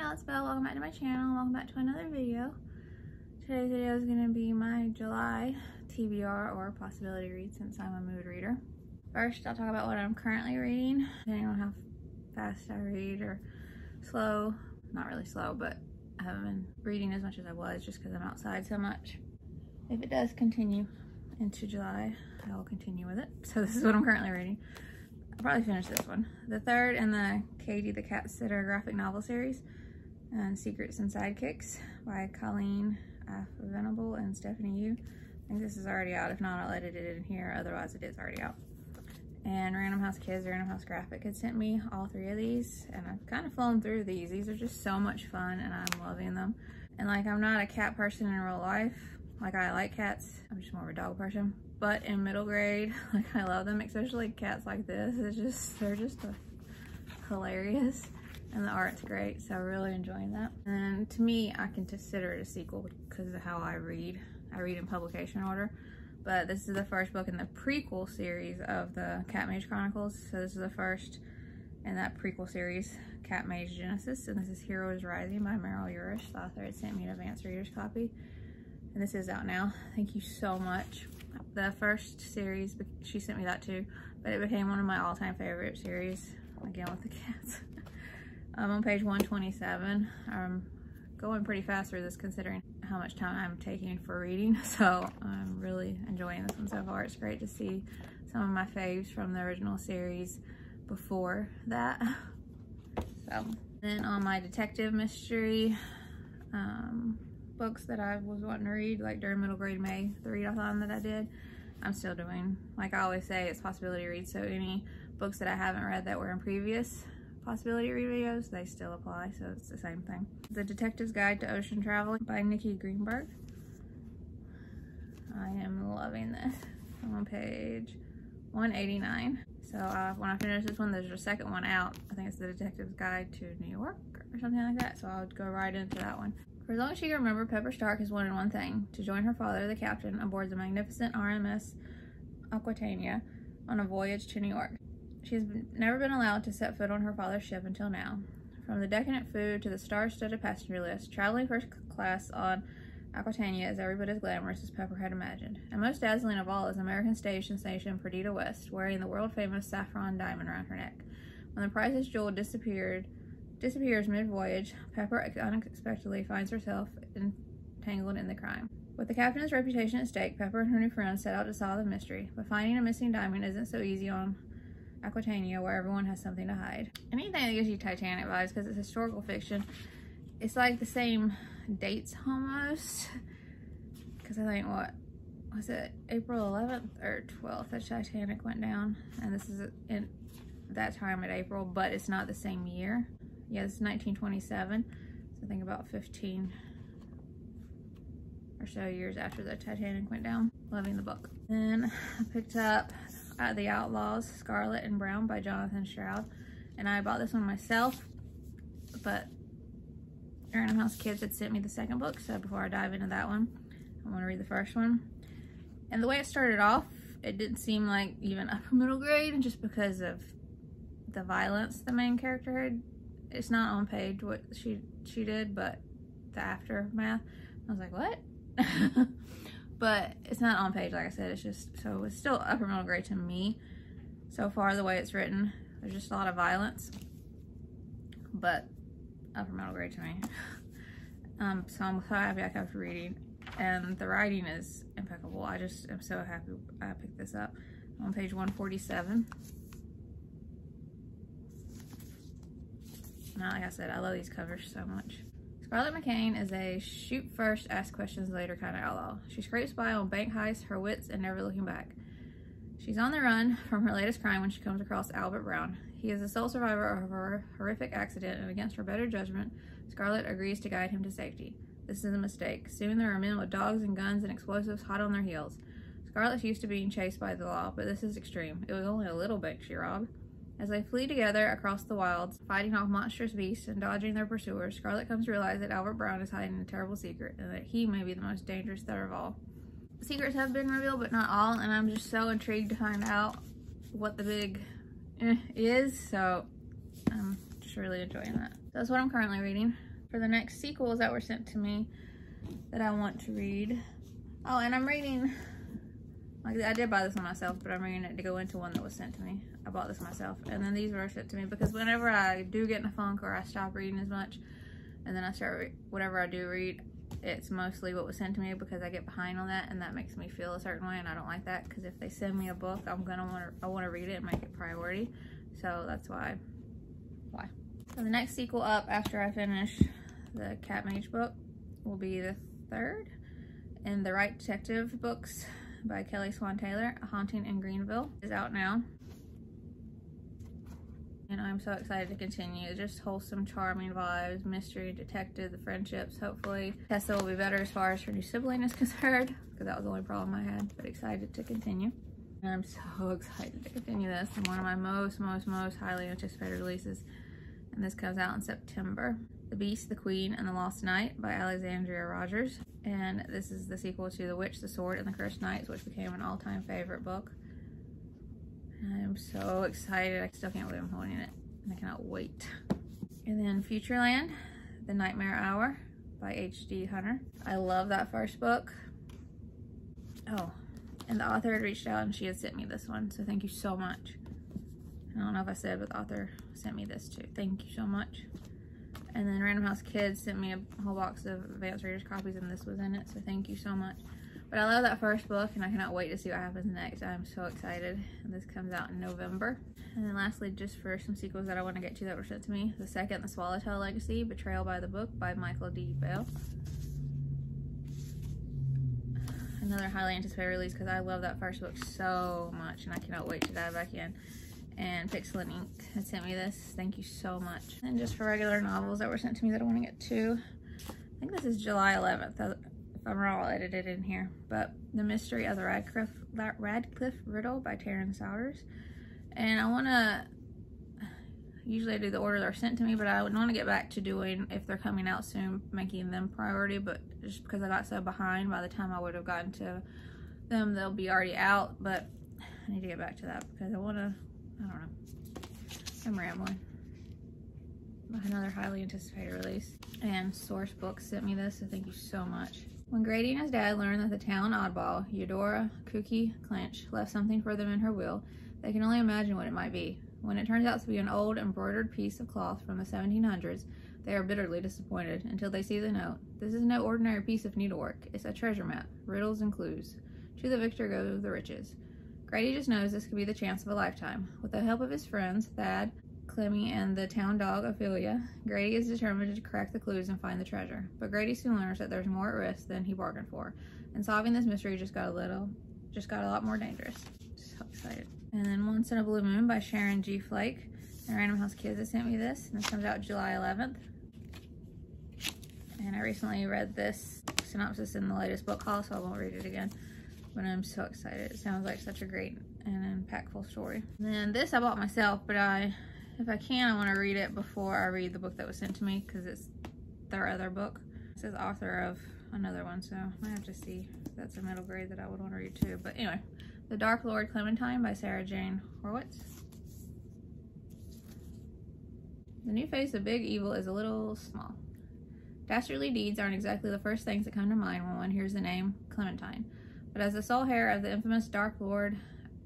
y'all, it's Beil. Welcome back to my channel. Welcome back to another video. Today's video is going to be my July TBR or possibility read since I'm a mood reader. First, I'll talk about what I'm currently reading, depending on how fast I read or slow. Not really slow, but I haven't been reading as much as I was just because I'm outside so much. If it does continue into July, I will continue with it. So this is what I'm currently reading. I'll probably finish this one. The third in the Katie the Catsitter graphic novel series, and Secrets and Sidekicks by Colleen, Venable, and Stephanie Yu. I think this is already out. If not, I'll edit it in here. Otherwise, it is already out. And Random House Kids, Random House Graphic had sent me all three of these, and I've kind of flown through these. These are just so much fun, and I'm loving them. And like, I'm not a cat person in real life. Like, I like cats. I'm just more of a dog person. But in middle grade, like, I love them, especially cats like this. It's just, they're just hilarious, and the art's great, so really enjoying that. And to me, I can consider it a sequel because of how I read. I read in publication order, but this is the first book in the prequel series of the Cat Mage Chronicles. So this is the first in that prequel series, Cat Mage Genesis, and this is Heroes Rising by Meryl Yourish. The author had sent me an advanced reader's copy, and this is out now. Thank you so much. The first series, she sent me that too, but it became one of my all-time favorite series, again with the cats. I'm on page 127. I'm going pretty fast through this considering how much time I'm taking for reading, so I'm really enjoying this one so far. It's great to see some of my faves from the original series before that. So then on my detective mystery books that I was wanting to read, like during middle grade May, the readathon that I did, I'm still doing. Like I always say, it's possibility read, so any books that I haven't read that were in previous possibility read videos, they still apply, so it's the same thing. The Detective's Guide to Ocean Travel by Nicki Greenberg. I am loving this. I'm on page 189. So when I finish this one, there's a second one out. I think it's The Detective's Guide to New York or something like that, so I'll go right into that one. For as long as she can remember, Pepper Stark has wanted one thing: to join her father, the captain, aboard the magnificent RMS Aquitania on a voyage to New York. She's never been allowed to set foot on her father's ship until now. From the decadent food to the star-studded passenger list, traveling first class on Aquitania is every bit as glamorous as Pepper had imagined. And most dazzling of all is American stage sensation Perdita West, wearing the world-famous saffron diamond around her neck. When the priceless jewel disappears mid-voyage, Pepper unexpectedly finds herself entangled in the crime. With the captain's reputation at stake, Pepper and her new friends set out to solve the mystery, but finding a missing diamond isn't so easy on Aquitania, where everyone has something to hide. Anything that gives you Titanic vibes, because it's historical fiction, it's like the same dates almost, because I think, what was it, April 11th or 12th that Titanic went down, and this is in that time at April, but it's not the same year. Yeah, this is 1927, so I think about 15 or so years after the Titanic went down. Loving the book. Then I picked up The Outlaws, Scarlett and Browne by Jonathan Stroud, and I bought this one myself, but Random House Kids had sent me the second book, so before I dive into that one, I want to read the first one. And the way it started off, it didn't seem like even upper middle grade, just because of the violence the main character had. It's not on page what she did, but the aftermath, I was like, what? But it's not on page, like I said. It's just, so it's still upper middle grade to me so far, the way it's written. There's just a lot of violence, but upper middle grade to me. So I'm so happy I kept reading, and the writing is impeccable. I just am so happy I picked this up. I'm on page 147. Now, like I said, I love these covers so much. Scarlett McCain is a shoot first, ask questions later kind of outlaw. She scrapes by on bank heists, her wits, and never looking back. She's on the run from her latest crime when she comes across Albert Browne. He is the sole survivor of a horrific accident, and against her better judgment, Scarlett agrees to guide him to safety. This is a mistake. Soon there are men with dogs and guns and explosives hot on their heels. Scarlett's used to being chased by the law, but this is extreme. It was only a little bank she robbed. As they flee together across the wilds, fighting off monstrous beasts and dodging their pursuers, Scarlett comes to realize that Albert Browne is hiding a terrible secret, and that he may be the most dangerous threat of all. Secrets have been revealed, but not all, and I'm just so intrigued to find out what the big is, so I'm just really enjoying that. So that's what I'm currently reading. For the next sequels that were sent to me that I want to read. Oh, and I'm reading, like I did buy this one myself, but I'm reading it to go into one that was sent to me. I bought this myself, and then these were sent to me because whenever I do get in a funk or I stop reading as much, and then I start, whatever I do read, it's mostly what was sent to me because I get behind on that, and that makes me feel a certain way, and I don't like that because if they send me a book, I want to read it and make it priority. So that's why. So the next sequel up after I finish the Cat Mage book will be the third in the Wright Detective books by Kelly Swan Taylor. A Haunting in Greenville is out now. And I'm so excited to continue. Just wholesome, charming vibes, mystery, detective, the friendships. Hopefully Tessa will be better as far as her new sibling is concerned, because that was the only problem I had, but excited to continue. And I'm so excited to continue this. And one of my most highly anticipated releases. And this comes out in September. The Beast, the Queen, and the Lost Knight by Alexandria Rogers. And this is the sequel to The Witch, the Sword, and the Cursed Knights, which became an all-time favorite book. And I'm so excited. I still can't believe I'm holding it. And I cannot wait. And then Futureland, The Nightmare Hour by H.D. Hunter. I love that first book. Oh, and the author had reached out and she had sent me this one. So thank you so much. I don't know if I said, but the author sent me this too. Thank you so much. And then Random House Kids sent me a whole box of advanced readers copies, and this was in it, so thank you so much. But I love that first book, and I cannot wait to see what happens next. I'm so excited. And this comes out in November. And then lastly, just for some sequels that I want to get to that were sent to me. The second, The Swallowtail Legacy, Betrayal by the Book by Michael D. Beil. Another highly anticipated release because I love that first book so much, and I cannot wait to dive back in. And Pixel and Ink had sent me this. Thank you so much. And just for regular novels that were sent to me that I want to get to. I think this is July 11th. If I'm wrong, I'll edit it in here. But The Mystery of the Radcliffe Riddle by Taryn Souders. And I want to, usually I do the order they're sent to me, but I would want to get back to doing, if they're coming out soon, making them priority. But just because I got so behind, by the time I would have gotten to them, they'll be already out. But I need to get back to that because I want to, I don't know. I'm rambling. Another highly anticipated release. And Source Books sent me this, so thank you so much. When Grady and his dad learn that the town oddball, Eudora Cookie Clinch, left something for them in her will, they can only imagine what it might be. When it turns out to be an old embroidered piece of cloth from the 1700s, they are bitterly disappointed until they see the note. This is no ordinary piece of needlework. It's a treasure map, riddles and clues. To the victor go the riches. Grady just knows this could be the chance of a lifetime. With the help of his friends, Thad, Clemmy, and the town dog, Ophelia, Grady is determined to crack the clues and find the treasure. But Grady soon learns that there's more at risk than he bargained for. And solving this mystery just got a lot more dangerous. So excited. And then Once in a Blue Moon by Sharon G. Flake. And Random House Kids has sent me this. And this comes out July 11th. And I recently read this synopsis in the latest book haul, so I won't read it again. But I'm so excited. It sounds like such a great and impactful story. And then this I bought myself, but if I can, I want to read it before I read the book that was sent to me because it's their other book. It says author of another one, so I might have to see if that's a middle grade that I would want to read too. But anyway, The Dark Lord Clementine by Sarah Jane Horwitz. The new face of big evil is a little small. Dastardly deeds aren't exactly the first things that come to mind when one hears the name Clementine. But as the sole heir of the infamous Dark Lord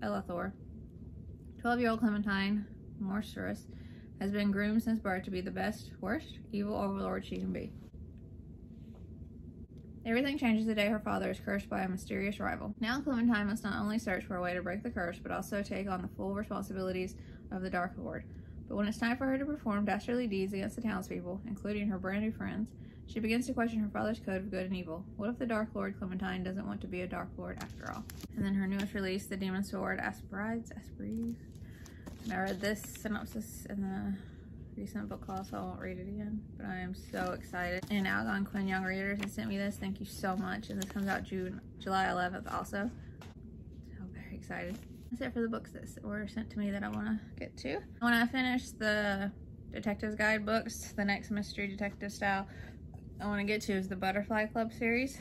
Elathor, 12-year-old Clementine Morcerus has been groomed since birth to be the best, worst, evil overlord she can be. Everything changes the day her father is cursed by a mysterious rival. Now Clementine must not only search for a way to break the curse, but also take on the full responsibilities of the Dark Lord. But when it's time for her to perform dastardly deeds against the townspeople, including her brand new friends, she begins to question her father's code of good and evil. What if the Dark Lord Clementine doesn't want to be a Dark Lord after all? And then her newest release, The Demon Sword Asperides. And I read this synopsis in the recent book haul, so I won't read it again. But I am so excited. And Algonquin Young Readers has sent me this. Thank you so much. And this comes out July 11th also. So very excited. That's it for the books that were sent to me that I want to get to. When I finish the Detective's Guide books, the next mystery detective style I want to get to is the Butterfly Club series.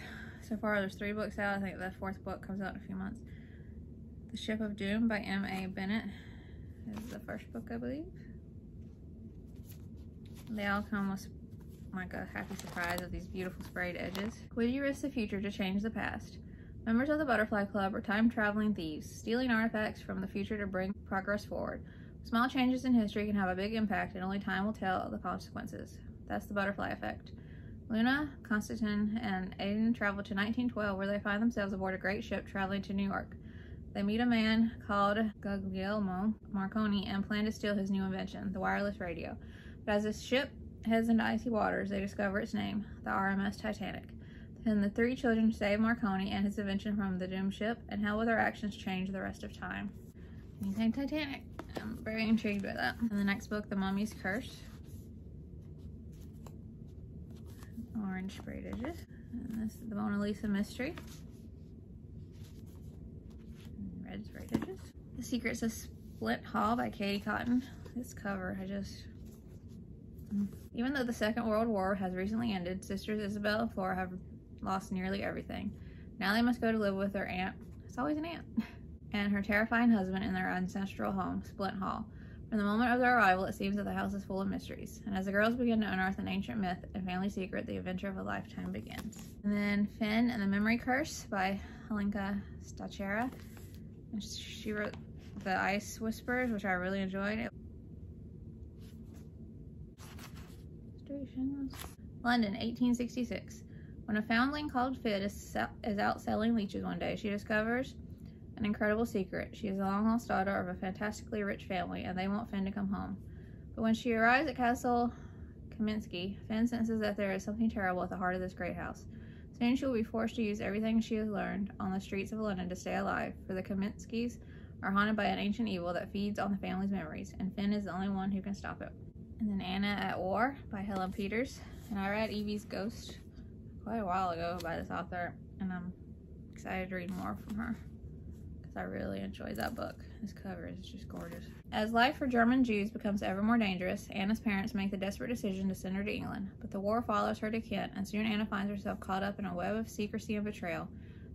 So far there's 3 books out. I think the 4th book comes out in a few months. The Ship of Doom by M.A. Bennett is the first book, I believe. They all come with like a happy surprise of these beautiful sprayed edges. Would you risk the future to change the past? Members of the Butterfly Club are time-traveling thieves, stealing artifacts from the future to bring progress forward. Small changes in history can have a big impact, and only time will tell the consequences. That's the butterfly effect. Luna, Constantine, and Aiden travel to 1912, where they find themselves aboard a great ship traveling to New York. They meet a man called Guglielmo Marconi and plan to steal his new invention, the wireless radio. But as the ship heads into icy waters, they discover its name, the RMS Titanic. Then the three children save Marconi and his invention from the doomed ship, and how will their actions change the rest of time? Anything Titanic. I'm very intrigued by that. And the next book, The Mummy's Curse. Orange sprayed edges. And this is the Mona Lisa Mystery. And red sprayed edges. The Secrets of Splint Hall by Katie Cotton. This cover, even though the Second World War has recently ended, sisters Isabel and Flora have lost nearly everything. Now they must go to live with their aunt, it's always an aunt, and her terrifying husband in their ancestral home, Splint Hall. From the moment of their arrival, it seems that the house is full of mysteries, and as the girls begin to unearth an ancient myth and family secret, the adventure of a lifetime begins. And then Finn and the Memory Curse by Helenka Stachera. And she wrote The Ice Whispers, which I really enjoyed. London, 1866. When a foundling called Fid is out selling leeches one day, she discovers an incredible secret. She is the long-lost daughter of a fantastically rich family, and they want Finn to come home. But when she arrives at Castle Kaminsky, Finn senses that there is something terrible at the heart of this great house. Soon she will be forced to use everything she has learned on the streets of London to stay alive, for the Kaminskys are haunted by an ancient evil that feeds on the family's memories, and Finn is the only one who can stop it. And then Anna at War by Helen Peters. And I read Evie's Ghost quite a while ago by this author, and I'm excited to read more from her because I really enjoyed that book. This cover is just gorgeous. As life for German Jews becomes ever more dangerous, Anna's parents make the desperate decision to send her to England, but the war follows her to Kent, and soon Anna finds herself caught up in a web of secrecy and betrayal.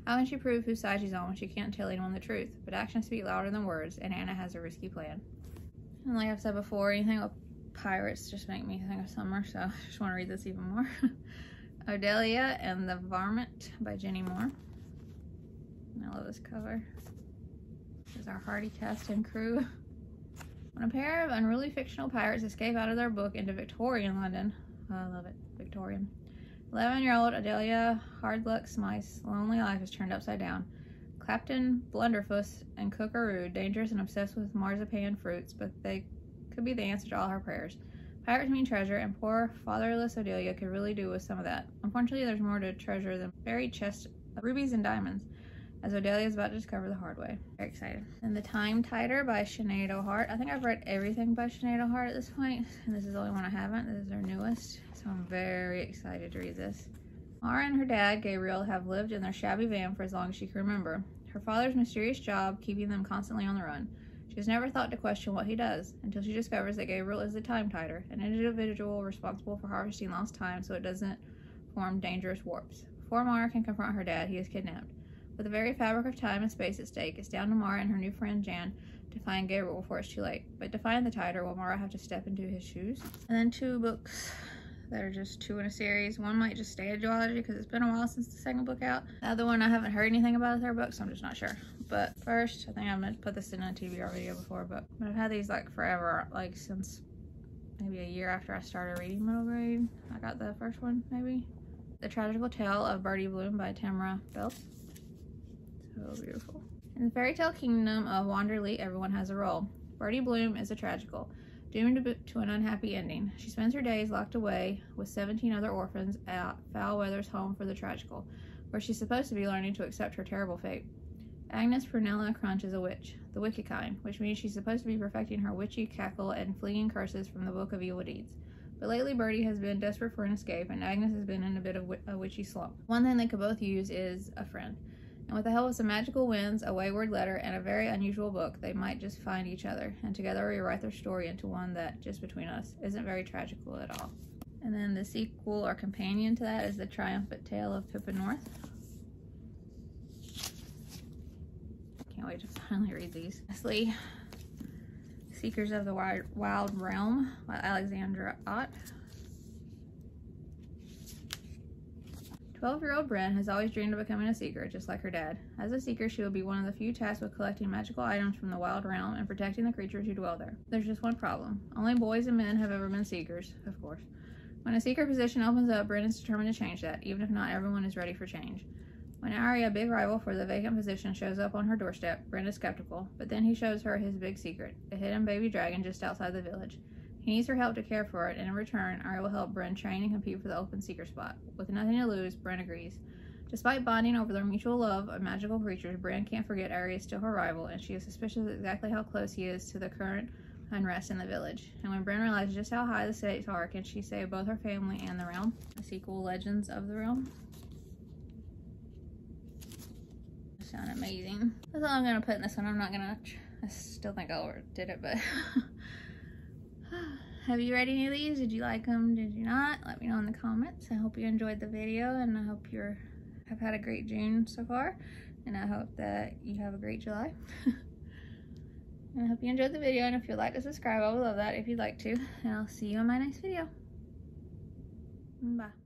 How can she prove whose side she's on when she can't tell anyone the truth? But actions speak louder than words, and Anna has a risky plan. And like I've said before, anything with pirates just make me think of summer, so I just want to read this even more. Odelia and the Varmint by Jenny Moore. And I love this cover. This is our hardy cast and crew. When a pair of unruly fictional pirates escape out of their book into Victorian London, oh, I love it, Victorian. 11-year-old Adelia Hardluck Smythe's lonely life is turned upside down. Clapton, Blunderfuss, and Cook are rude, dangerous, and obsessed with marzipan fruits, but they could be the answer to all her prayers. Pirates mean treasure, and poor fatherless Odelia could really do with some of that. Unfortunately, there's more to treasure than buried chests of rubies and diamonds, as Odelia is about to discover the hard way. Very excited. And The Time Titer by Sinead O'Hart. I think I've read everything by Sinead O'Hart at this point, and this is the only one I haven't. This is her newest, so I'm very excited to read this. Mara and her dad, Gabriel, have lived in their shabby van for as long as she can remember. Her father's mysterious job keeping them constantly on the run. She has never thought to question what he does, until she discovers that Gabriel is the Time Titer, an individual responsible for harvesting lost time so it doesn't form dangerous warps. Before Mara can confront her dad, he is kidnapped. With the very fabric of time and space at stake, it's down to Mara and her new friend Jan to find Gabriel before it's too late. But to find the Titer, will Mara have to step into his shoes? And then two books that are just two in a series. One might just stay a duology because it's been a while since the second book out. The other one I haven't heard anything about the third book, so I'm just not sure. But first, I think I'm gonna put this in a TBR video before, but I've had these like forever, like since maybe a year after I started reading middle grade. I got the first one, maybe. The Tragical Tale of Birdie Bloom by Tamara Bells. So beautiful. In the fairy tale kingdom of Wanderley, everyone has a role. Birdie Bloom is a tragical, doomed to an unhappy ending. She spends her days locked away with 17 other orphans at Foulweather's home for the tragical, where she's supposed to be learning to accept her terrible fate. Agnes Prunella Crunch is a witch, the wicked kind, which means she's supposed to be perfecting her witchy cackle and fleeing curses from the Book of Evil Deeds. But lately Birdie has been desperate for an escape, and Agnes has been in a bit of a witchy slump. One thing they could both use is a friend. And with the help of some magical winds, a wayward letter, and a very unusual book, they might just find each other, and together rewrite their story into one that, just between us, isn't very tragical at all. And then the sequel or companion to that is The Triumphant Tale of Pippa North. Can't wait to finally read these. Lastly, Seekers of the Wild Realm by Alexandria Ott. 12-year-old Brynn has always dreamed of becoming a seeker, just like her dad. As a seeker, she will be one of the few tasked with collecting magical items from the wild realm and protecting the creatures who dwell there. There's just one problem. Only boys and men have ever been seekers, of course. When a seeker position opens up, Brynn is determined to change that, even if not everyone is ready for change. When Ari, a big rival for the vacant position, shows up on her doorstep, Brynn is skeptical, but then he shows her his big secret, a hidden baby dragon just outside the village. He needs her help to care for it, and in return, Ari will help Brynn train and compete for the open seeker spot. With nothing to lose, Brynn agrees. Despite bonding over their mutual love of magical creatures, Brynn can't forget Ari is still her rival, and she is suspicious of exactly how close he is to the current unrest in the village. And when Brynn realizes just how high the stakes are, can she save both her family and the realm? The sequel, Legends of the Realm. Sound amazing. That's all I'm gonna put in this one. I'm not gonna. I still think I overdid it, but. Have you read any of these? Did you like them? Did you not? Let me know in the comments. I hope you enjoyed the video, and I hope you have had a great June so far, and I hope that you have a great July. And I hope you enjoyed the video, and if you'd like to subscribe, I would love that if you'd like to. And I'll see you in my next video. Bye.